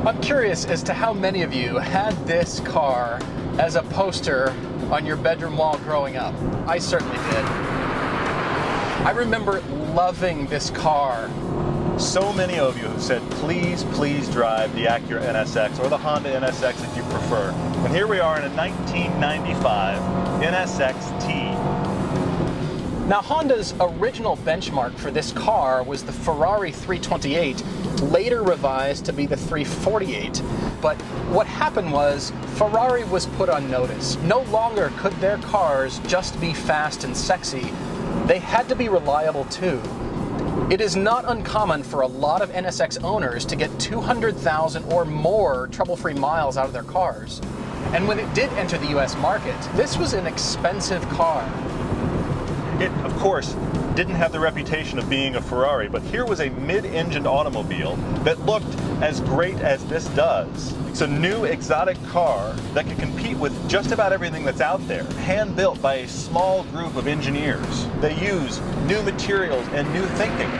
I'm curious as to how many of you had this car as a poster on your bedroom wall growing up. I certainly did. I remember loving this car. So many of you have said, please, please drive the Acura NSX or the Honda NSX if you prefer. And here we are in a 1995 NSX-T. Now, Honda's original benchmark for this car was the Ferrari 328, later revised to be the 348. But what happened was Ferrari was put on notice. No longer could their cars just be fast and sexy. They had to be reliable too. It is not uncommon for a lot of NSX owners to get 200,000 or more trouble-free miles out of their cars. And when it did enter the US market, this was an expensive car. It, of course, didn't have the reputation of being a Ferrari, but here was a mid-engined automobile that looked as great as this does. It's a new exotic car that can compete with just about everything that's out there, hand-built by a small group of engineers. They use new materials and new thinking.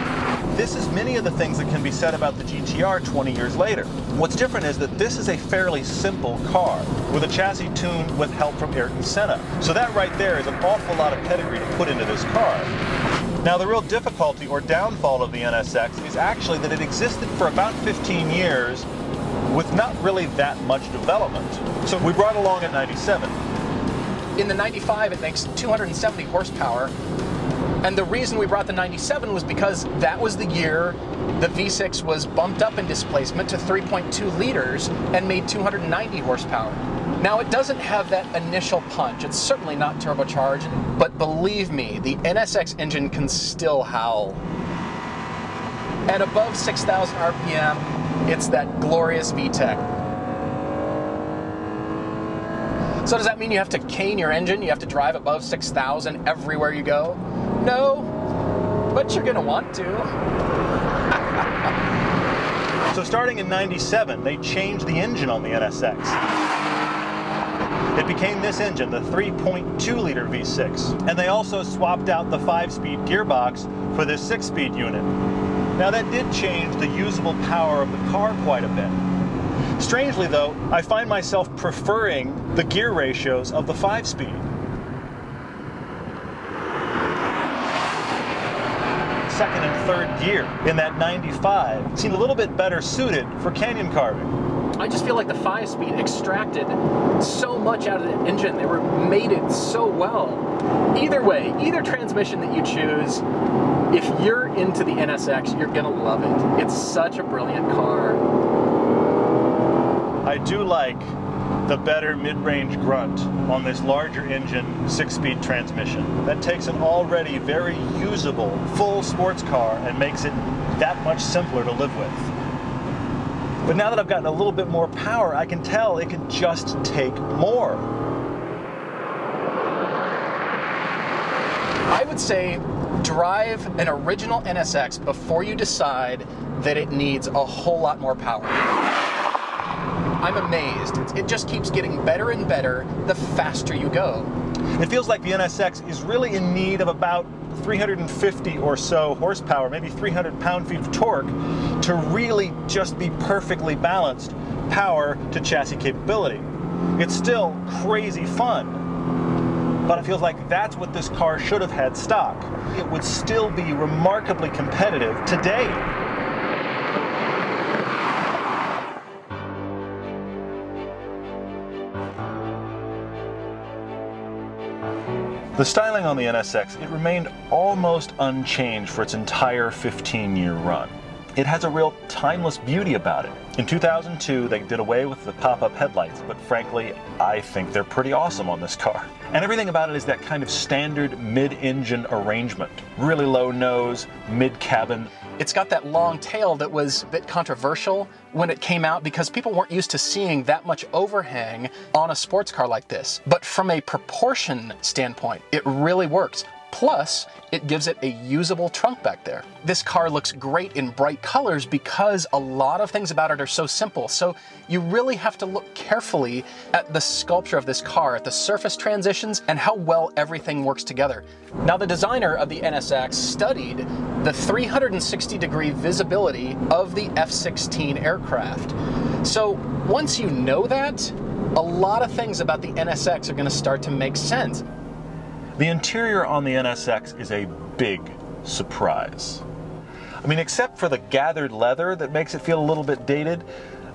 This is many of the things that can be said about the GTR 20 years later. What's different is that this is a fairly simple car with a chassis tuned with help from Ayrton Senna. So that right there is an awful lot of pedigree to put into this car. Now, the real difficulty or downfall of the NSX is actually that it existed for about 15 years with not really that much development. So we brought along a 97. In the 95, it makes 270 horsepower. And the reason we brought the 97 was because that was the year the V6 was bumped up in displacement to 3.2 liters and made 290 horsepower. Now, it doesn't have that initial punch. It's certainly not turbocharged, but believe me, the NSX engine can still howl. At above 6,000 RPM, it's that glorious VTEC. So does that mean you have to cane your engine? You have to drive above 6,000 everywhere you go? No, but you're gonna want to. So starting in 97, they changed the engine on the NSX. It became this engine, the 3.2 liter V6. And they also swapped out the 5-speed gearbox for this 6-speed unit. Now that did change the usable power of the car quite a bit. Strangely though, I find myself preferring the gear ratios of the 5-speed. Second and third gear in that 95 seemed a little bit better suited for canyon carving. I just feel like the 5-speed extracted so much out of the engine. They were mated so well. Either way, either transmission that you choose, if you're into the NSX, you're gonna love it. It's such a brilliant car. I do like the better mid-range grunt on this larger engine 6-speed transmission. That takes an already very usable full sports car and makes it that much simpler to live with. But now that I've gotten a little bit more power, I can tell it can just take more. I would say drive an original NSX before you decide that it needs a whole lot more power. I'm amazed. It just keeps getting better and better the faster you go. It feels like the NSX is really in need of about 350 or so horsepower, maybe 300 pound-feet of torque, to really just be perfectly balanced power to chassis capability. It's still crazy fun, but it feels like that's what this car should have had stock. It would still be remarkably competitive today. The styling on the NSX, it remained almost unchanged for its entire 15-year run. It has a real timeless beauty about it. In 2002, they did away with the pop-up headlights, but frankly, I think they're pretty awesome on this car. And everything about it is that kind of standard mid-engine arrangement. Really low nose, mid-cabin. It's got that long tail that was a bit controversial when it came out because people weren't used to seeing that much overhang on a sports car like this. But from a proportion standpoint, it really works. Plus, it gives it a usable trunk back there. This car looks great in bright colors because a lot of things about it are so simple. So you really have to look carefully at the sculpture of this car, at the surface transitions, and how well everything works together. Now, the designer of the NSX studied the 360-degree visibility of the F-16 aircraft. So once you know that, a lot of things about the NSX are going to start to make sense. The interior on the NSX is a big surprise. I mean, except for the gathered leather that makes it feel a little bit dated,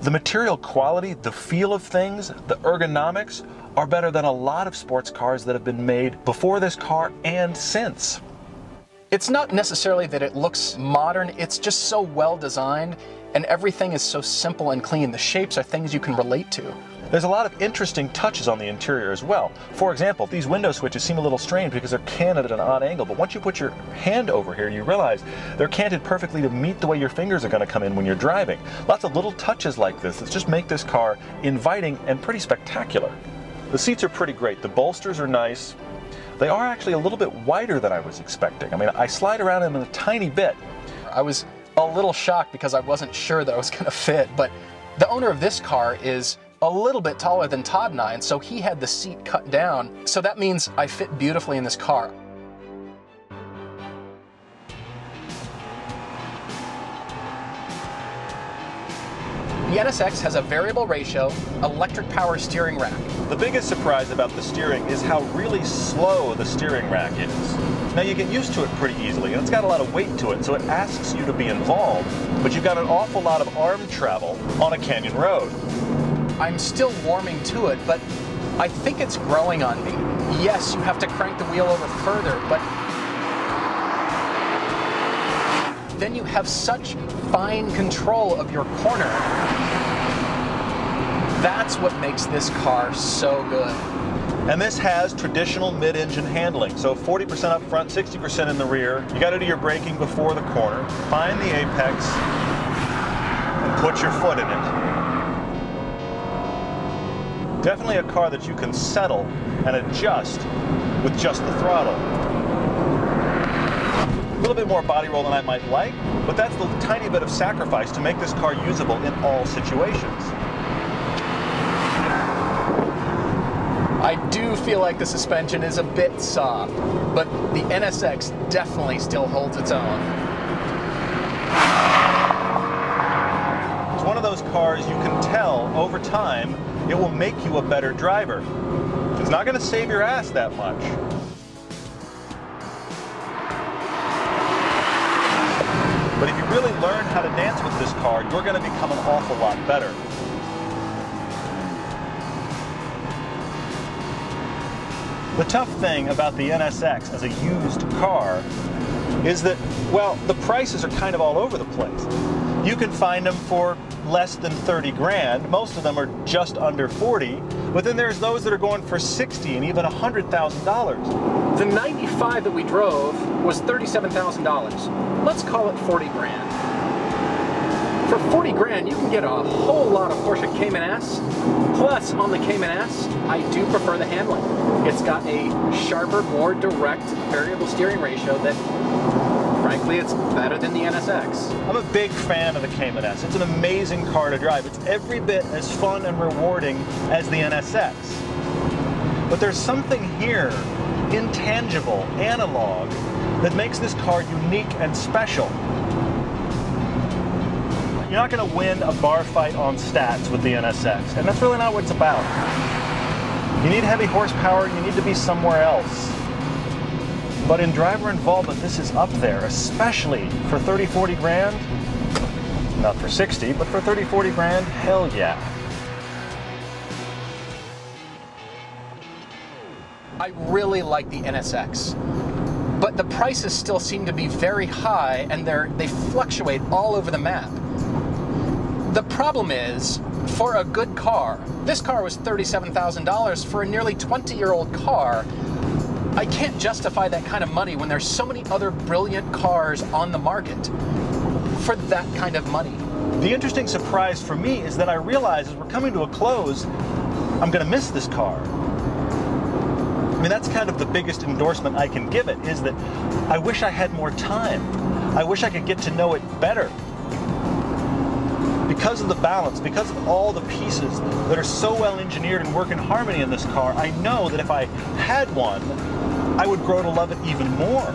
the material quality, the feel of things, the ergonomics are better than a lot of sports cars that have been made before this car and since. It's not necessarily that it looks modern, it's just so well designed and everything is so simple and clean. The shapes are things you can relate to. There's a lot of interesting touches on the interior as well. For example, these window switches seem a little strange because they're canted at an odd angle, but once you put your hand over here, you realize they're canted perfectly to meet the way your fingers are going to come in when you're driving. Lots of little touches like this that just make this car inviting and pretty spectacular. The seats are pretty great. The bolsters are nice. They are actually a little bit wider than I was expecting. I mean, I slide around them in a tiny bit. I was a little shocked because I wasn't sure that I was going to fit, but the owner of this car is a little bit taller than Todd and I, and so he had the seat cut down. So that means I fit beautifully in this car. The NSX has a variable ratio, electric power steering rack. The biggest surprise about the steering is how really slow the steering rack is. Now you get used to it pretty easily, and it's got a lot of weight to it, so it asks you to be involved, but you've got an awful lot of arm travel on a canyon road. I'm still warming to it, but I think it's growing on me. Yes, you have to crank the wheel over further, but then you have such fine control of your corner. That's what makes this car so good. And this has traditional mid-engine handling, so 40% up front, 60% in the rear. You got to do your braking before the corner, find the apex, and put your foot in it. Definitely a car that you can settle and adjust with just the throttle. A little bit more body roll than I might like, but that's the tiny bit of sacrifice to make this car usable in all situations. I do feel like the suspension is a bit soft, but the NSX definitely still holds its own. It's one of those cars you can tell over time it will make you a better driver. It's not going to save your ass that much. But if you really learn how to dance with this car, you're going to become an awful lot better. The tough thing about the NSX as a used car is that, well, the prices are kind of all over the place. You can find them for less than 30 grand. Most of them are just under 40, but then there's those that are going for 60 and even $100,000. The 95 that we drove was $37,000. Let's call it 40 grand. For 40 grand, you can get a whole lot of Porsche Cayman S. Plus, on the Cayman S, I do prefer the handling. It's got a sharper, more direct variable steering ratio that, frankly, it's better than the NSX. I'm a big fan of the Cayman S. It's an amazing car to drive. It's every bit as fun and rewarding as the NSX. But there's something here, intangible, analog, that makes this car unique and special. You're not going to win a bar fight on stats with the NSX, and that's really not what it's about. You need heavy horsepower, you need to be somewhere else. But in driver involvement, this is up there, especially for 30, 40 grand. Not for 60, but for 30, 40 grand, hell yeah. I really like the NSX, but the prices still seem to be very high and they fluctuate all over the map. The problem is, for a good car, this car was $37,000 for a nearly 20-year-old car. I can't justify that kind of money when there's so many other brilliant cars on the market for that kind of money. The interesting surprise for me is that I realize as we're coming to a close, I'm going to miss this car. I mean, that's kind of the biggest endorsement I can give it, is that I wish I had more time. I wish I could get to know it better. Because of the balance, because of all the pieces that are so well engineered and work in harmony in this car, I know that if I had one, I would grow to love it even more.